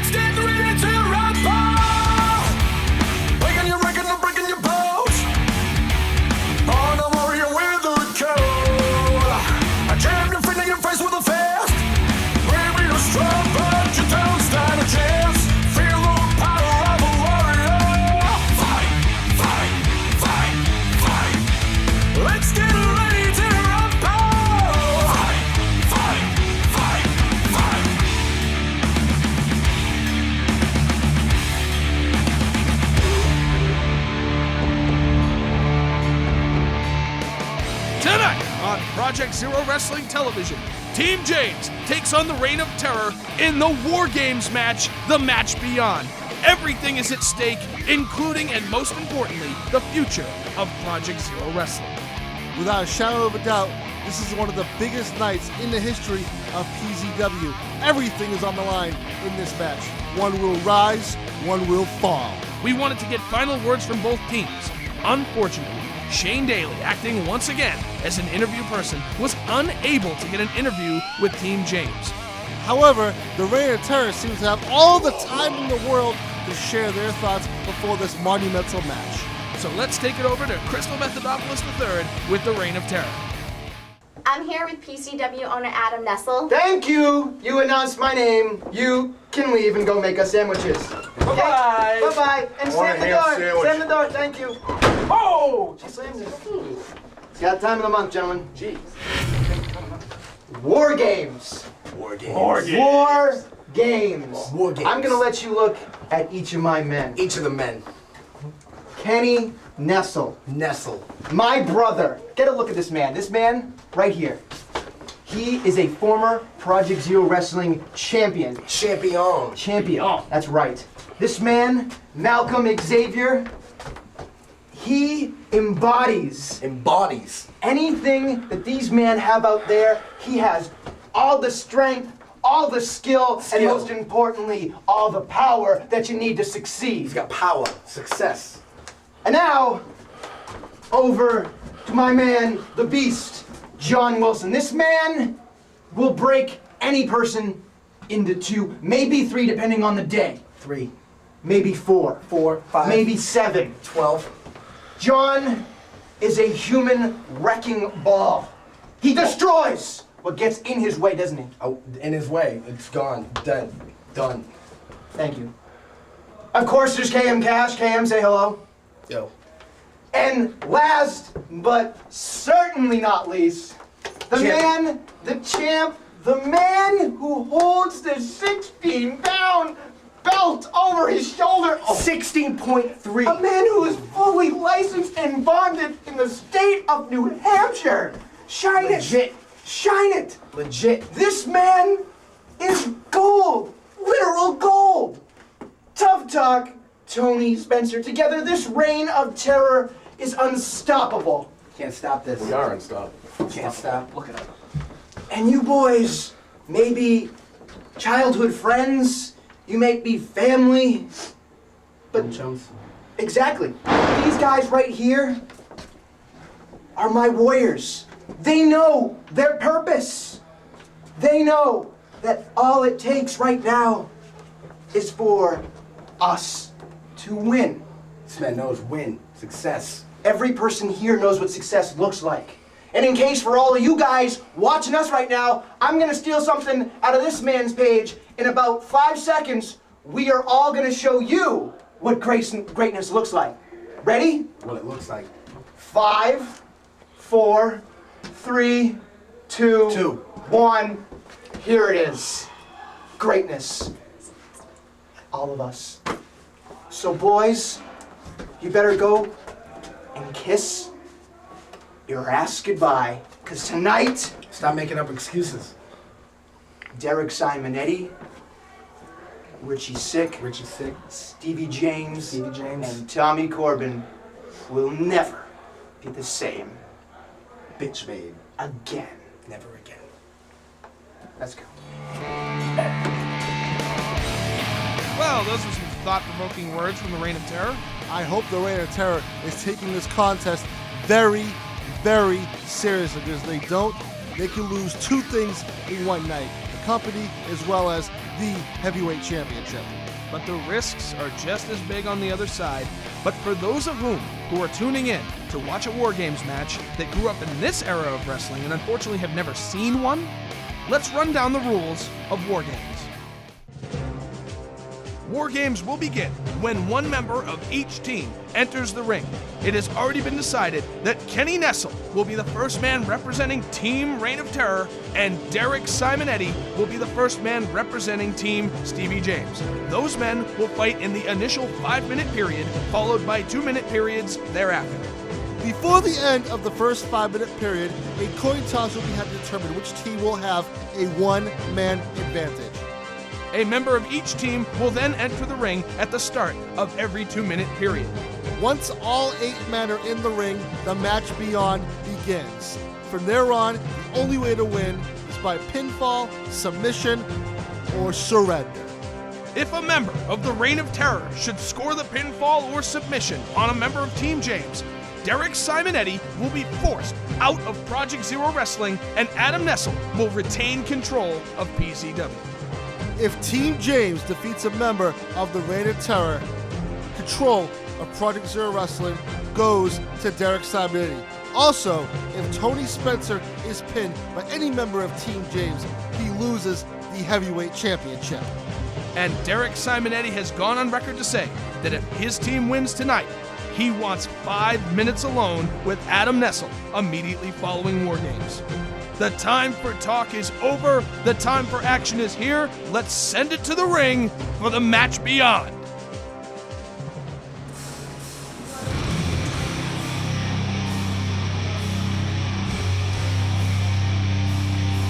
Let's get ready to rumble. Breaking your record and breaking your bones. On a warrior with a code. I jam your feet in your face with a fist. Maybe you're strong, but you don't stand a chance. Feel the power of a warrior. Fight, fight, fight, fight. Let's get ready to rumble. Fight, fight, fight, fight. Tonight on Project Zero Wrestling Television, Team James takes on the Reign of Terror in the Wargames match, The Match Beyond. Everything is at stake, including and most importantly, the future of Project Zero Wrestling. Without a shadow of a doubt, this is one of the biggest nights in the history of PZW. Everything is on the line in this match. One will rise, one will fall. We wanted to get final words from both teams. Unfortunately, Shane Daly, acting once again as an interview person, was unable to get an interview with Team James. However, the Reign of Terror seems to have all the time in the world to share their thoughts before this monumental match. So let's take it over to Crystal Methodopoulos III with the Reign of Terror. I'm here with PZW owner Adam Nestle. Thank you! You announced my name. You can leave and go make us sandwiches. Bye-bye. Bye-bye. And slam the door. Slam the door. Thank you. Oh! She slammed it. It's got time of the month, gentlemen. Jeez. Wargames. War games. War games. War games. I'm gonna let you look at each of my men. Each of the men. Kenny Nestle. Nestle. My brother. Get a look at this man. This man right here. He is a former Project Zero Wrestling champion. Champion. That's right. This man, Malcolm Xavier, he embodies anything that these men have out there. He has all the strength, all the skill, and most importantly, all the power that you need to succeed. He's got power, success. And now, over to my man, the Beast, John Wilson. This man will break any person into 2, maybe 3, depending on the day. 3, Maybe 4. 4, 5, Maybe 7. 12. John is a human wrecking ball. He destroys what gets in his way, doesn't he? Oh, in his way. It's gone. Dead. Done. Thank you. Of course, there's KM Cash. KM, say hello. Yo. And last, but certainly not least, the man, the champ, the man who holds the 16-pound belt over his shoulder. 16.3. A man who is fully licensed and bonded in the state of New Hampshire. Shine Legit. it. Shine it. Legit. This man is gold. Literal gold. Tough Talk, Tony Spencer. Together, this reign of terror is unstoppable. Can't stop this. We are unstoppable. Can't stop. Look at him. And you boys may be childhood friends. You may be family. But Chums. exactly. These guys right here are my warriors. They know their purpose. They know that all it takes right now is for us to win. This man knows win. Success. Every person here knows what success looks like. And in case for all of you guys watching us right now, I'm gonna steal something out of this man's page. In about 5 seconds, we are all gonna show you what greatness looks like. Ready? What it looks like. 5, 4, 3, 2, 1. Here it is. Greatness. All of us. So boys, you better go and kiss your ass goodbye. Because tonight, Stop making up excuses. Derek Simonetti, Richy Sick, Stevie James, and Tommy Corbin will never be the same Bitch made. again. Never again. Let's go. Well, those were some thought-provoking words from the Reign of Terror. I hope the Reign of Terror is taking this contest very, very seriously, because if they don't, they can lose 2 things in one night. The company as well as the heavyweight championship. But the risks are just as big on the other side. But for those of who are tuning in to watch a Wargames match that grew up in this era of wrestling and unfortunately have never seen one, let's run down the rules of Wargames. Wargames will begin when one member of each team enters the ring. It has already been decided that Kenny Nestle will be the first man representing Team Reign of Terror, and Derek Simonetti will be the first man representing Team Stevie James. Those men will fight in the initial 5-minute period, followed by 2-minute periods thereafter. Before the end of the first 5-minute period, a coin toss will be had to determine which team will have a one-man advantage. A member of each team will then enter the ring at the start of every 2-minute period. Once all 8 men are in the ring, the match beyond begins. From there on, the only way to win is by pinfall, submission, or surrender. If a member of the Reign of Terror should score the pinfall or submission on a member of Team James, Derek Simonetti will be forced out of Project Zero Wrestling, and Adam Nestle will retain control of PZW. If Team James defeats a member of the Reign of Terror, control of Project Zero Wrestling goes to Derek Simonetti. Also, if Tony Spencer is pinned by any member of Team James, he loses the heavyweight championship. And Derek Simonetti has gone on record to say that if his team wins tonight, he wants 5 minutes alone with Adam Nestle immediately following Wargames. The time for talk is over. The time for action is here. Let's send it to the ring for the match beyond.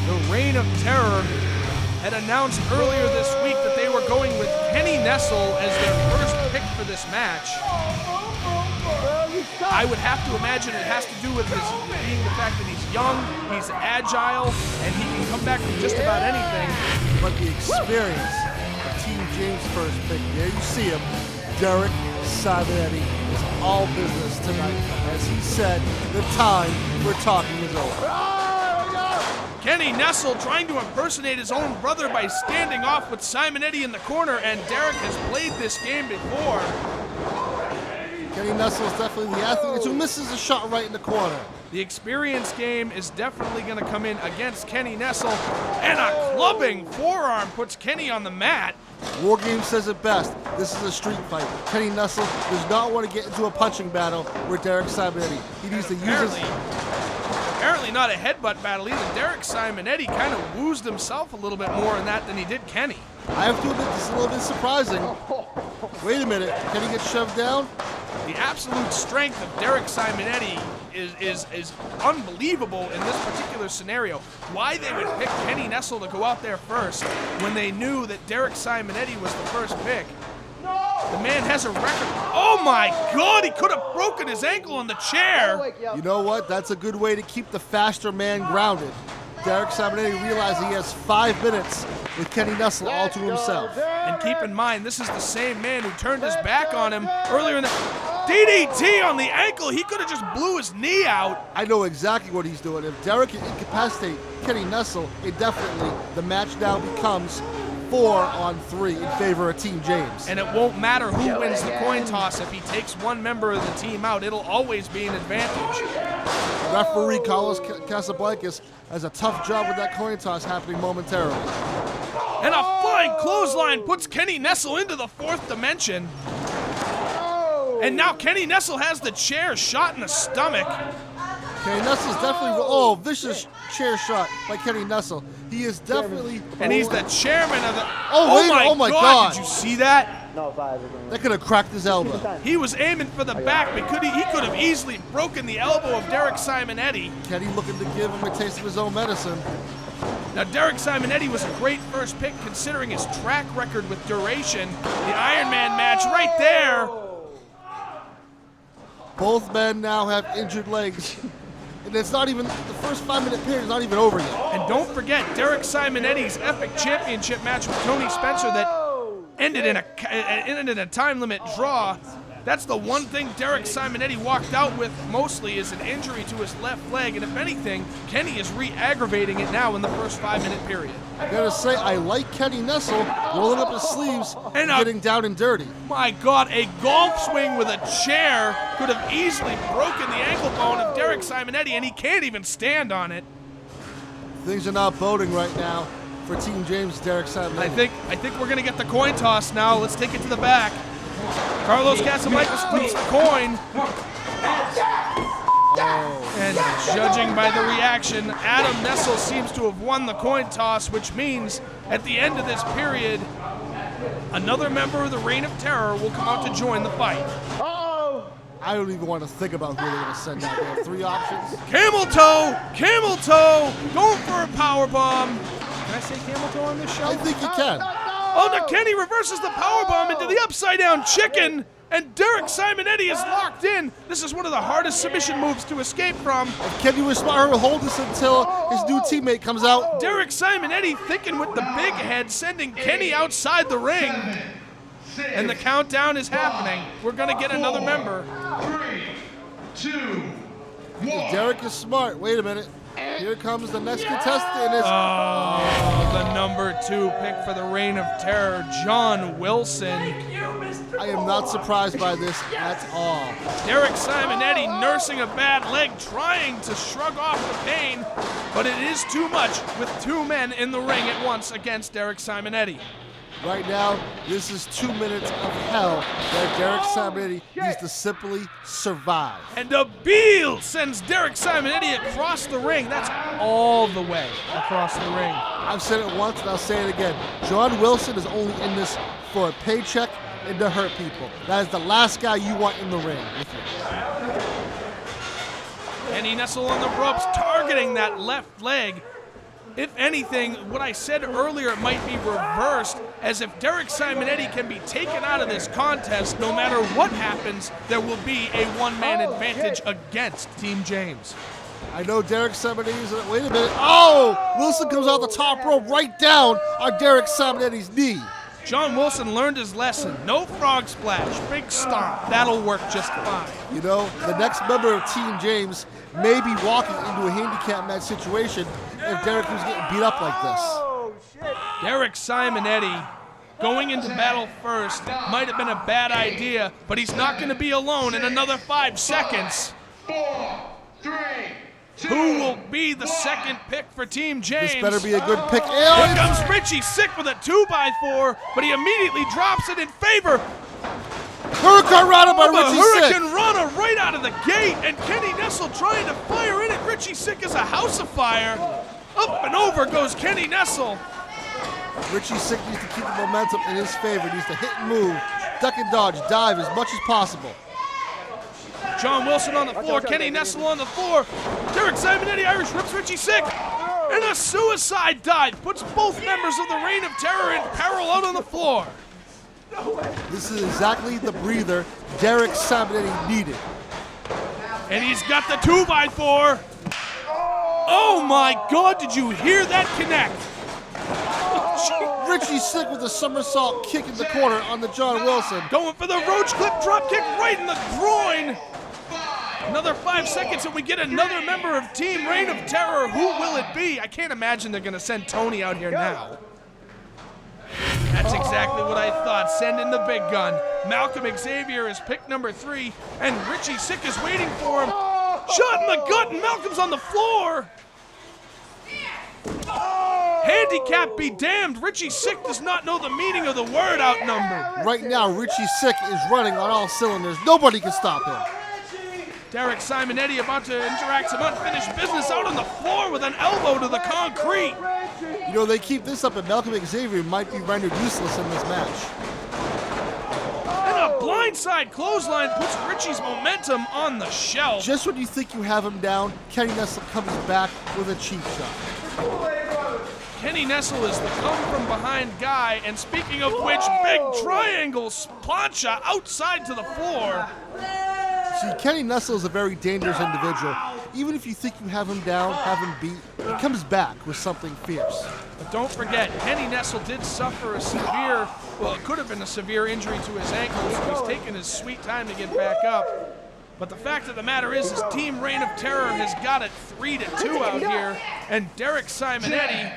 The Reign of Terror had announced earlier this week that they were going with Kenny Nestle as their first pick for this match. I would have to imagine it has to do with his being the fact that he's young, he's agile, and he can come back from just about anything. But the experience of Team James' first pick, there you see him, Derek Simonetti, is all business tonight. As he said, the time for talking is over. Kenny Nestle trying to impersonate his own brother by standing off with Simonetti in the corner, and Derek has played this game before. Kenny Nestle is definitely the athlete who misses a shot right in the corner. The experience game is definitely going to come in against Kenny Nestle, and a clubbing forearm puts Kenny on the mat. Wargames says it best. This is a street fight. Kenny Nestle does not want to get into a punching battle with Derek Simonetti. He needs to use his... Apparently not a headbutt battle either. Derek Simonetti kind of woozed himself a little bit more in that than he did Kenny. I have to admit, this is a little bit surprising. Wait a minute, Kenny gets shoved down? The absolute strength of Derek Simonetti is unbelievable in this particular scenario. Why they would pick Kenny Nestle to go out there first when they knew that Derek Simonetti was the first pick. The man has a record. Oh my God, he could have broken his ankle on the chair. You know what? That's a good way to keep the faster man grounded. Derek Simonetti realized he has 5 minutes with Kenny Nestle all to himself. And keep in mind, this is the same man who turned his back on him earlier in the DDT on the ankle. He could have just blew his knee out. I know exactly what he's doing. If Derek can incapacitate Kenny Nestle, it definitely, the match now becomes 4-on-3 in favor of Team James. And it won't matter who wins the coin toss. If he takes one member of the team out, it'll always be an advantage. Referee Carlos Casablancas has a tough job with that coin toss happening momentarily. And a flying clothesline puts Kenny Nestle into the 4th dimension. And now Kenny Nestle has the chair shot in the stomach. Kenny Nestle's definitely, vicious chair shot by Kenny Nestle. He is definitely... And he's the chairman of the... Oh my God. Did you see that? That could have cracked his elbow. He was aiming for the back, but he could have easily broken the elbow of Derek Simonetti. Kenny looking to give him a taste of his own medicine. Now, Derek Simonetti was a great first pick considering his track record with duration. The Iron Man match right there. Both men now have injured legs. And it's not even, the first 5-minute period is not even over yet. And don't forget Derek Simonetti's epic championship match with Tony Spencer that ended in a time limit draw. That's the one thing Derek Simonetti walked out with mostly is an injury to his left leg, and if anything, Kenny is re-aggravating it now in the first 5-minute period. I gotta say, I like Kenny Nestle rolling up his sleeves and getting down and dirty. My God, a golf swing with a chair could have easily broken the ankle bone of Derek Simonetti, and he can't even stand on it. Things are not boding right now for Team James' Derek Simonetti. I think we're gonna get the coin toss now. Let's take it to the back. Carlos Casablancas flips the coin. And judging by the reaction, Adam Nestle seems to have won the coin toss, which means at the end of this period, another member of the Reign of Terror will come out to join the fight. I don't even want to think about who they're going to send out. They have 3 options. Camel toe, going for a power bomb. Can I say camel toe on this show? I think you can. Oh, now Kenny reverses the powerbomb into the upside-down chicken, and Derek Simonetti is locked in. This is one of the hardest submission moves to escape from. If Kenny was smart, he'll hold this until his new teammate comes out. Derek Simonetti thinking with the big head, sending Kenny outside the ring. And the countdown is happening. We're going to get another member. 3, 2, 1. Derek is smart. Wait a minute. Here comes the next contestant. Oh, the number 2 pick for the Reign of Terror, John Wilson. I am not surprised by this at all. Derek Simonetti nursing a bad leg, trying to shrug off the pain, but it is too much with 2 men in the ring at once against Derek Simonetti. Right now, this is 2 minutes of hell that Derek Simonetti needs to simply survive. And a Beal sends Derek Simonetti across the ring. That's all the way across the ring. I've said it once and I'll say it again. John Wilson is only in this for a paycheck and to hurt people. That is the last guy you want in the ring with you. Kenny Nestle on the ropes, targeting that left leg. If anything, what I said earlier might be reversed, as if Derek Simonetti can be taken out of this contest, no matter what happens, there will be a one-man advantage against Team James. I know Derek Simonetti is, wait a minute. Oh! Wilson comes out the top rope right down on Derek Simonetti's knee. John Wilson learned his lesson. No frog splash, big stomp. That'll work just fine. You know, the next member of Team James may be walking into a handicap match situation if Derek was getting beat up like this. Derek Simonetti going into battle first might have been a bad idea, but he's not going to be alone in another 5 seconds. 4, 3, 2. Who will be the second pick for Team James? This better be a good pick. Here comes Richy, sick with a 2x4, but he immediately drops it in favor. Hurricane Rana by Richy Sick. Hurricane Rana right out of the gate, and Kenny Nestle trying to fire in it. Richy Sick is a house of fire. Up and over goes Kenny Nestle. Richy Sick needs to keep the momentum in his favor. He needs to hit and move, duck and dodge, dive as much as possible. John Wilson on the floor, Kenny Nestle on the floor. Derek Simonetti Irish rips Richy Sick. And a suicide dive puts both members of the Reign of Terror in peril out on the floor. This is exactly the breather Derek Simonetti needed. And he's got the 2x4. Oh my God, did you hear that connect? Richy Sick with a somersault kick in the corner on the John Wilson. Going for the roach clip drop kick right in the groin. Another 5 seconds and we get another member of Team Reign of Terror. Who will it be? I can't imagine they're going to send Tony out here now. That's exactly what I thought. Send in the big gun. Malcolm Xavier is pick number 3, and Richy Sick is waiting for him. Shot in the gut, and Malcolm's on the floor. Handicap be damned. Richy Sick does not know the meaning of the word outnumbered. Right now, Richy Sick is running on all cylinders. Nobody can stop him. Derek Simonetti about to interact some unfinished business out on the floor with an elbow to the concrete. You know, they keep this up and Malcolm Xavier might be rendered useless in this match. And a blindside clothesline puts Richie's momentum on the shelf. Just when you think you have him down, Kenny Nestle comes back with a cheap shot. Kenny Nestle is the come-from-behind guy, and speaking of which, big triangle plancha outside to the floor. See, Kenny Nestle is a very dangerous individual. Even if you think you have him down, have him beat, he comes back with something fierce. But don't forget, Kenny Nestle did suffer a severe, well, it could have been a severe injury to his ankle, so he's taking his sweet time to get back up. But the fact of the matter is, Team Reign of Terror has got it 3-2 out here, and Derek Simonetti.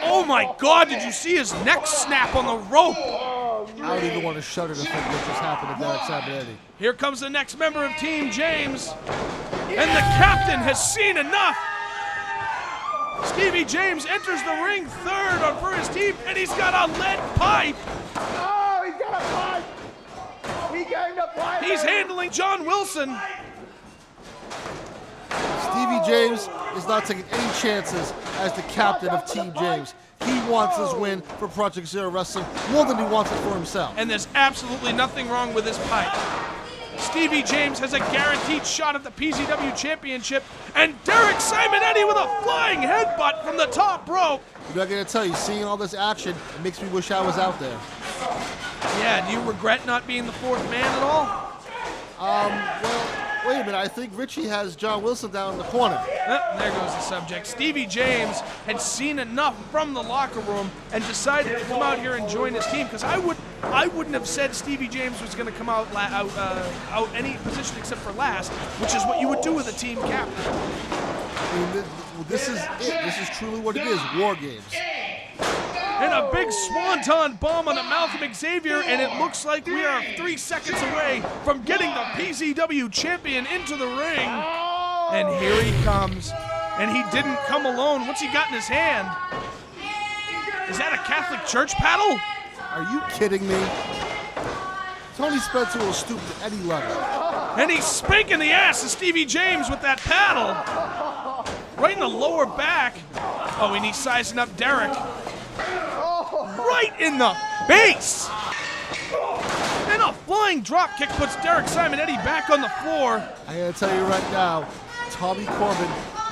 Oh my God, did you see his neck snap on the rope? I don't even want to shudder to think what just happened to Derek Simonetti. Here comes the next member of Team James, and the captain has seen enough. Stevie James enters the ring third for his team, and he's got a lead pipe. Oh, he's got a pipe. He got a pipe. He's handling John Wilson. Stevie James is not taking any chances as the captain of Team James. He wants his win for Project Zero Wrestling more than he wants it for himself. And there's absolutely nothing wrong with his pipe. Stevie James has a guaranteed shot at the PZW Championship, and Derek Simonetti with a flying headbutt from the top rope. I'm not gonna tell you, seeing all this action, it makes me wish I was out there. Yeah, do you regret not being the fourth man at all? Well, wait a minute, I think Richy has John Wilson down in the corner. There goes the subject. Stevie James had seen enough from the locker room and decided to come out here and join his team, because I wouldn't have said Stevie James was going to come out any position except for last, which is what you would do with a team captain. I mean, this is it. This is truly what it is, Wargames. And a big swanton bomb on the mouth of Xavier, and it looks like we are 3 seconds away from getting the PZW champion into the ring. And here he comes. And he didn't come alone. What's he got in his hand? Is that a Catholic Church paddle? Are you kidding me? Tony Spencer will stoop to any level. And he's spanking the ass of Stevie James with that paddle. Right in the lower back. Oh, and he's sizing up Derek. Right in the face! And a flying drop kick puts Derek Simonetti back on the floor. I gotta tell you right now, Tommy Corbin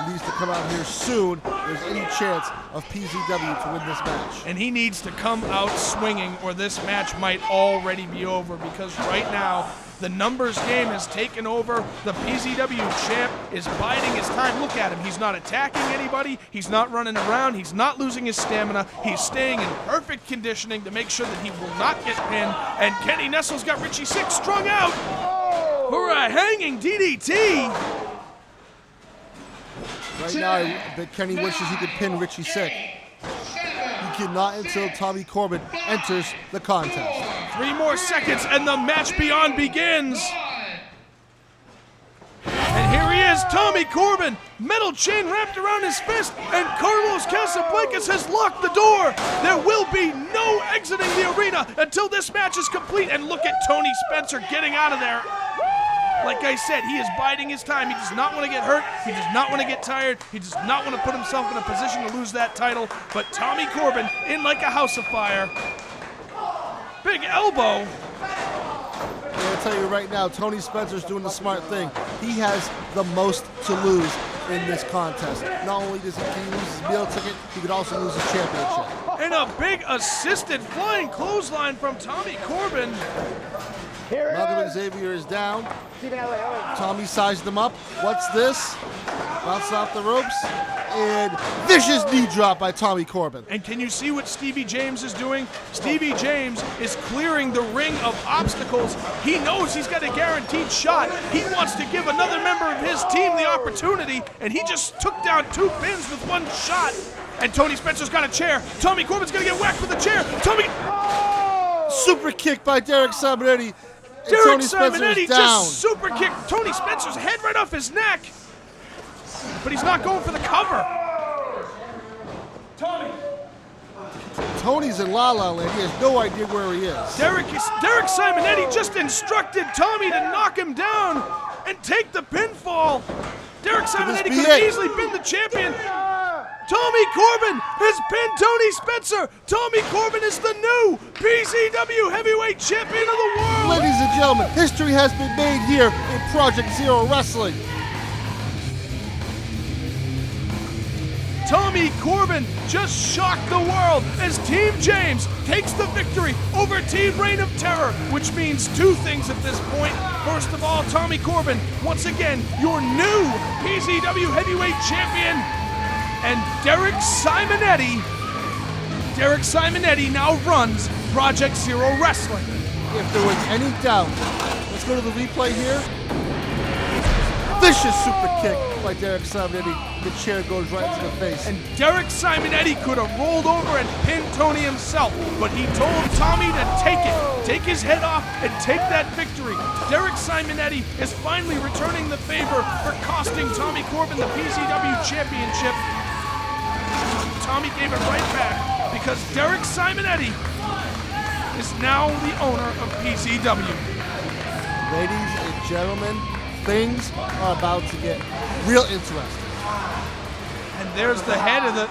needs to come out here soon. There's any chance of PZW to win this match. And he needs to come out swinging, or this match might already be over, because right now, the numbers game has taken over. The PZW champ is biding his time. Look at him. He's not attacking anybody. He's not running around. He's not losing his stamina. He's staying in perfect conditioning to make sure that he will not get pinned. And Kenny Nestle's got Richy Six strung out for a hanging DDT. Right now, I bet Kenny wishes he could pin Richy Sick. He cannot until Tommy Corbin enters the contest. 3 more seconds and the match beyond begins. And here he is, Tommy Corbin, metal chain wrapped around his fist, and Carlos Casablancas has locked the door. There will be no exiting the arena until this match is complete. And look at Tony Spencer getting out of there. Like I said, he is biding his time. He does not want to get hurt. He does not want to get tired. He does not want to put himself in a position to lose that title. But Tommy Corbin in like a house of fire. Big elbow. I'm gonna tell you right now, Tony Spencer's doing the smart thing. He has the most to lose in this contest. Not only can he lose his meal ticket, he could also lose his championship. And a big assisted flying clothesline from Tommy Corbin. Malcolm Xavier is down. Tommy sized him up. What's this? Bounced off the ropes. And vicious knee drop by Tommy Corbin. And can you see what Stevie James is doing? Stevie James is clearing the ring of obstacles. He knows he's got a guaranteed shot. He wants to give another member of his team the opportunity, and he just took down 2 pins with 1 shot. And Tony Spencer's got a chair. Tommy Corbin's gonna get whacked with a chair. Super kick by Derek Simonetti. Derek Tony Spencer Simonetti is down. just super kicked Tony Spencer's head right off his neck. But he's not going for the cover. Tony's in La La Land. He has no idea where he is. Derek Simonetti just instructed Tommy to knock him down and take the pinfall. Derek Simonetti could have easily been the champion. Tommy Corbin has pinned Tony Spencer. Tommy Corbin is the new PZW Heavyweight Champion of the world. Ladies and gentlemen, history has been made here in Project Zero Wrestling. Tommy Corbin just shocked the world as Team James takes the victory over Team Reign of Terror, which means 2 things at this point. First of all, Tommy Corbin, once again, your new PZW Heavyweight Champion. and Derek Simonetti. Derek Simonetti now runs Project Zero Wrestling. If there was any doubt, let's go to the replay here. Vicious super kick by Derek Simonetti. The chair goes right into the face. And Derek Simonetti could have rolled over and pinned Tony himself, but he told Tommy to take his head off and take that victory. Derek Simonetti is finally returning the favor for costing Tommy Corbin the PZW Championship. Tommy gave it right back because Derek Simonetti is now the owner of PZW. Ladies and gentlemen, things are about to get real interesting. And there's the head of the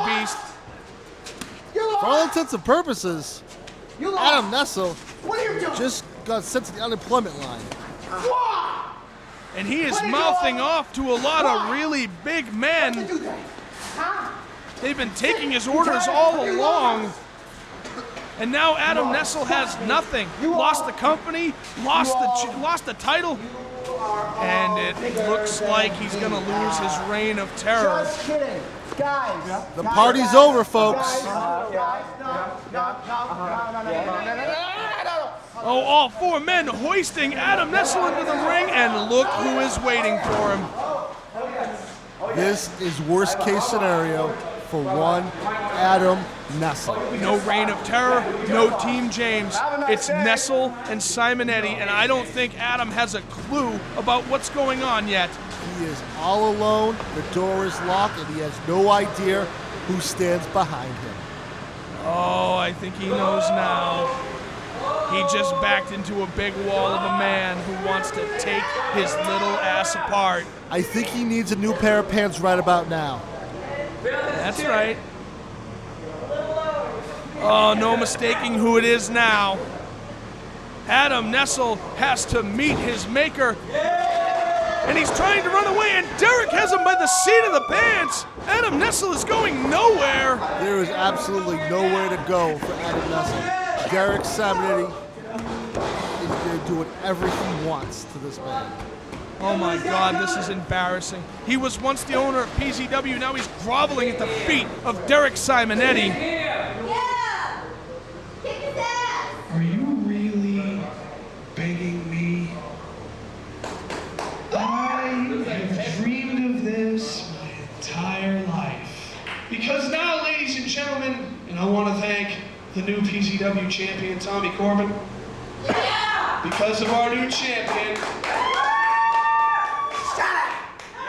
beast. For all intents and purposes, Adam Nestle just got sent to the unemployment line. And he is mouthing off to a lot of really big men. They've been taking his orders all along. And now Adam Nestle has nothing. Lost the company, lost the title, and it looks like he's going to lose his reign of terror. Just kidding. Guys. The party's over, folks. Oh, all four men hoisting Adam Nestle into the ring, and look who is waiting for him. This is worst case scenario for one Adam Nestle. No reign of terror, no Team James. It's Nestle and Simonetti, and I don't think Adam has a clue about what's going on yet. He is all alone, the door is locked, and he has no idea who stands behind him. Oh, I think he knows now. He just backed into a big wall of a man who wants to take his little ass apart. I think he needs a new pair of pants right about now. That's right. Oh, no mistaking who it is now. Adam Nestle has to meet his maker. And he's trying to run away, and Derek has him by the seat of the pants. Adam Nestle is going nowhere. There is absolutely nowhere to go for Adam Nestle. Derek Simonetti is going to do whatever he wants to this man. Oh my God, this is embarrassing. He was once the owner of PZW, now he's groveling at the feet of Derek Simonetti. Yeah! Kick his ass! Are you really begging me? I have dreamed of this my entire life. Because now, ladies and gentlemen, and I want to thank the new PZW champion, Tommy Corbin. Yeah! Because of our new champion,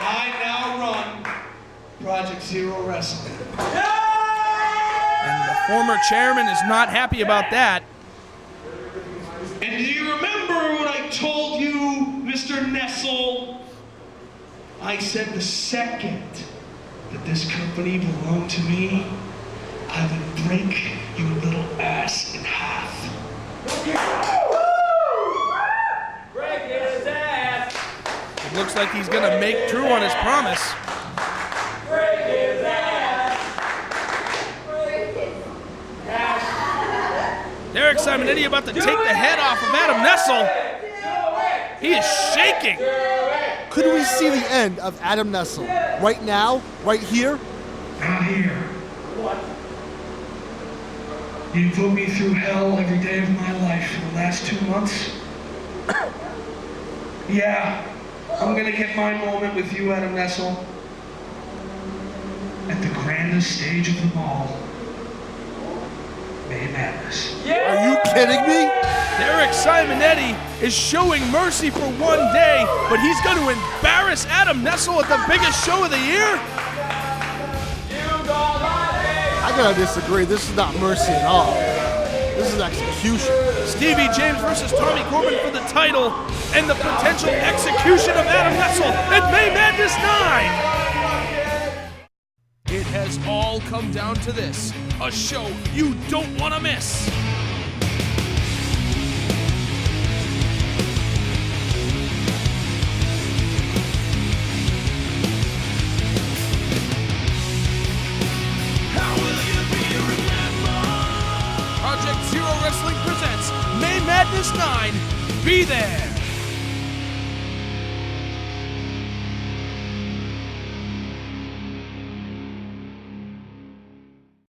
I now run Project Zero Wrestling. And the former chairman is not happy about that. And do you remember what I told you, Mr. Nestle? I said the second that this company belonged to me, I would break your little ass in half. It looks like he's going to make true on his promise. Derek Simonetti about to take the head off of Adam Nestle. He is shaking. Could we see the end of Adam Nestle right now, right here? Not here. You put me through hell every day of my life for the last 2 months. Yeah, I'm gonna get my moment with you, Adam Nestle. At the grandest stage of them all. May Madness. Are you kidding me? Derek Simonetti is showing mercy for one day, but he's going to embarrass Adam Nestle at the biggest show of the year? I gotta disagree. This is not mercy at all. This is execution. Stevie James versus Tommy Corbin for the title and the potential execution of Adam Nestle at May Madness 9. It has all come down to this, a show you don't want to miss. Project Zero Wrestling presents May Madness 9. Be there.